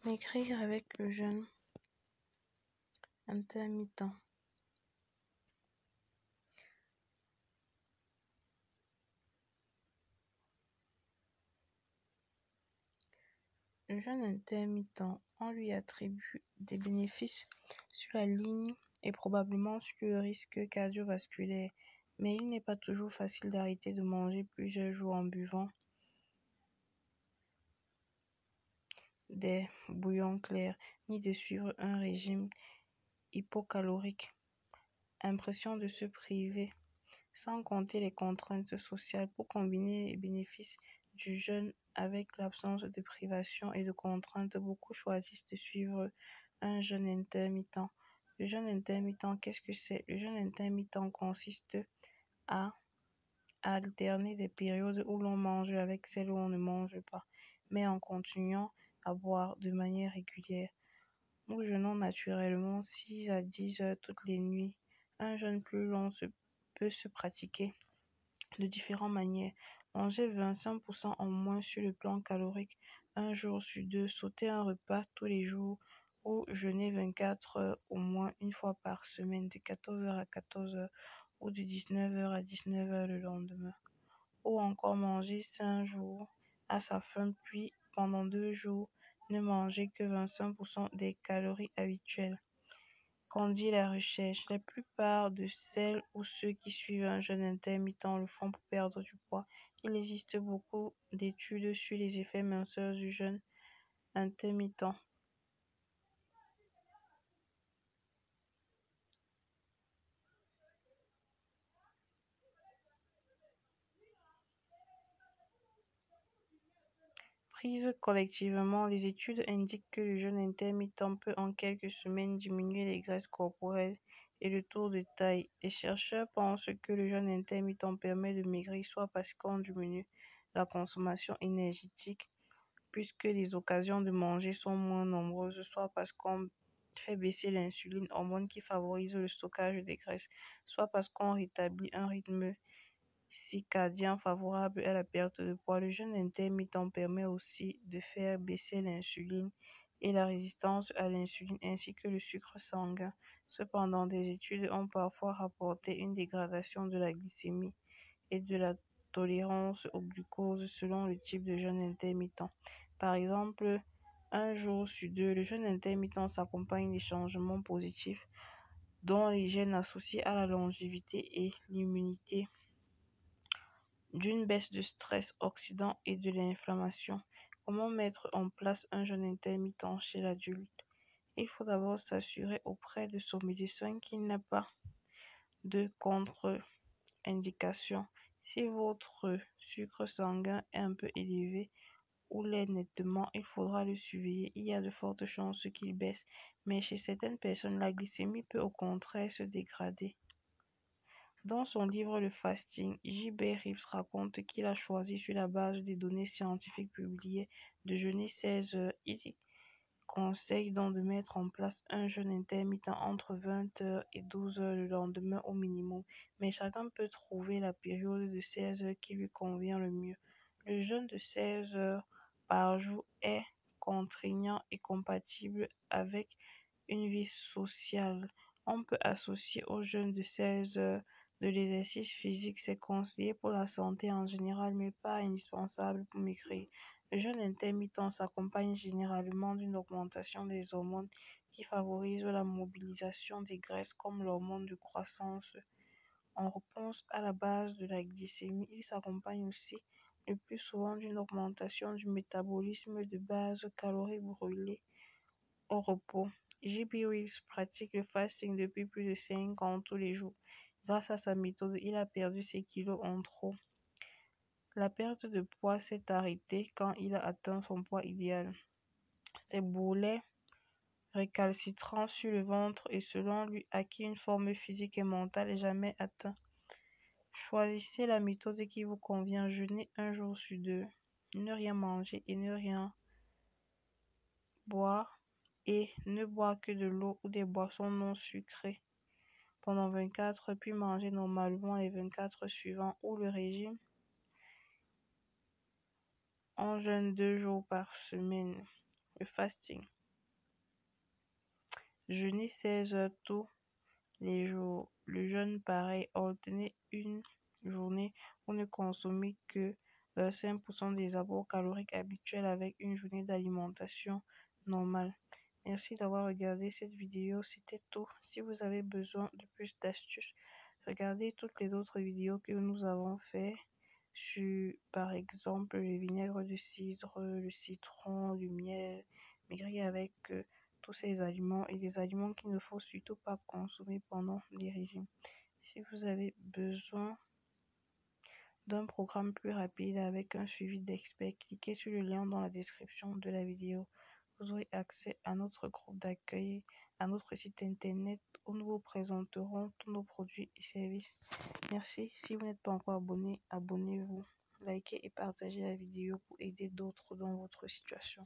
Maigrir avec le jeûne intermittent. Le jeûne intermittent, on lui attribue des bénéfices sur la ligne et probablement sur le risque cardiovasculaire, mais il n'est pas toujours facile d'arrêter de manger plusieurs jours en buvant des bouillons clairs, ni de suivre un régime hypocalorique. Impression de se priver, sans compter les contraintes sociales. Pour combiner les bénéfices du jeûne avec l'absence de privation et de contraintes, beaucoup choisissent de suivre un jeûne intermittent. Le jeûne intermittent, qu'est-ce que c'est? Le jeûne intermittent consiste à alterner des périodes où l'on mange avec celles où on ne mange pas, mais en continuant à boire de manière régulière. Nous jeûnons naturellement 6 à 10 heures toutes les nuits. Un jeûne plus long peut se pratiquer de différentes manières. Manger 25% en moins sur le plan calorique un jour sur deux, sauter un repas tous les jours ou jeûner 24 heures au moins une fois par semaine de 14 heures à 14 heures ou de 19 heures à 19 heures le lendemain. Ou encore manger 5 jours à sa faim puis pendant 2 jours ne manger que 25% des calories habituelles. Qu'en dit la recherche? La plupart de celles ou ceux qui suivent un jeûne intermittent le font pour perdre du poids. Il existe beaucoup d'études sur les effets minceurs du jeûne intermittent. Prises collectivement, les études indiquent que le jeûne intermittent peut en quelques semaines diminuer les graisses corporelles et le tour de taille. Les chercheurs pensent que le jeûne intermittent permet de maigrir soit parce qu'on diminue la consommation énergétique, puisque les occasions de manger sont moins nombreuses, soit parce qu'on fait baisser l'insuline, hormone qui favorise le stockage des graisses, soit parce qu'on rétablit un rythme circadien favorable à la perte de poids. Le jeûne intermittent permet aussi de faire baisser l'insuline et la résistance à l'insuline ainsi que le sucre sanguin. Cependant, des études ont parfois rapporté une dégradation de la glycémie et de la tolérance au glucose selon le type de jeûne intermittent. Par exemple, un jour sur deux, le jeûne intermittent s'accompagne des changements positifs dont les gènes associés à la longévité et l'immunité, d'une baisse de stress oxydant et de l'inflammation. Comment mettre en place un jeûne intermittent chez l'adulte? Il faut d'abord s'assurer auprès de son médecin qu'il n'a pas de contre-indication. Si votre sucre sanguin est un peu élevé ou l'est nettement, il faudra le surveiller. Il y a de fortes chances qu'il baisse, mais chez certaines personnes, la glycémie peut au contraire se dégrader. Dans son livre Le Fasting, J.B. Reeves raconte qu'il a choisi sur la base des données scientifiques publiées de jeûner 16 heures. Il conseille donc de mettre en place un jeûne intermittent entre 20 heures et 12 heures le lendemain au minimum, mais chacun peut trouver la période de 16 heures qui lui convient le mieux. Le jeûne de 16 heures par jour est contraignant et compatible avec une vie sociale. On peut associer au jeûne de 16 heures de l'exercice physique. C'est conseillé pour la santé en général, mais pas indispensable pour maigrir. Le jeûne intermittent s'accompagne généralement d'une augmentation des hormones qui favorisent la mobilisation des graisses comme l'hormone de croissance. En réponse à la base de la glycémie, il s'accompagne aussi le plus souvent d'une augmentation du métabolisme de base calories brûlées au repos. J.B. Reeves pratique le fasting depuis plus de 5 ans tous les jours. Grâce à sa méthode, il a perdu ses kilos en trop. La perte de poids s'est arrêtée quand il a atteint son poids idéal. Ses bourrelets récalcitrants sur le ventre et selon lui acquis une forme physique et mentale jamais atteinte. Choisissez la méthode qui vous convient. Jeûnez un jour sur deux. Ne rien manger et ne rien boire. Et ne boire que de l'eau ou des boissons non sucrées pendant 24 heures, puis manger normalement les 24 heures suivantes, ou le régime. On jeûne 2 jours par semaine. Le fasting. Jeûner 16 heures tous les jours. Le jeûne pareil, alternez une journée où ne consommez que 5% des apports caloriques habituels avec une journée d'alimentation normale. Merci d'avoir regardé cette vidéo, c'était tout. Si vous avez besoin de plus d'astuces, regardez toutes les autres vidéos que nous avons fait sur, par exemple, le vinaigre de cidre, le citron, le miel, maigrir avec tous ces aliments et les aliments qu'il ne faut surtout pas consommer pendant les régimes. Si vous avez besoin d'un programme plus rapide avec un suivi d'experts, cliquez sur le lien dans la description de la vidéo. Vous aurez accès à notre groupe d'accueil, à notre site internet où nous vous présenterons tous nos produits et services. Merci. Si vous n'êtes pas encore abonné, abonnez-vous. Likez et partagez la vidéo pour aider d'autres dans votre situation.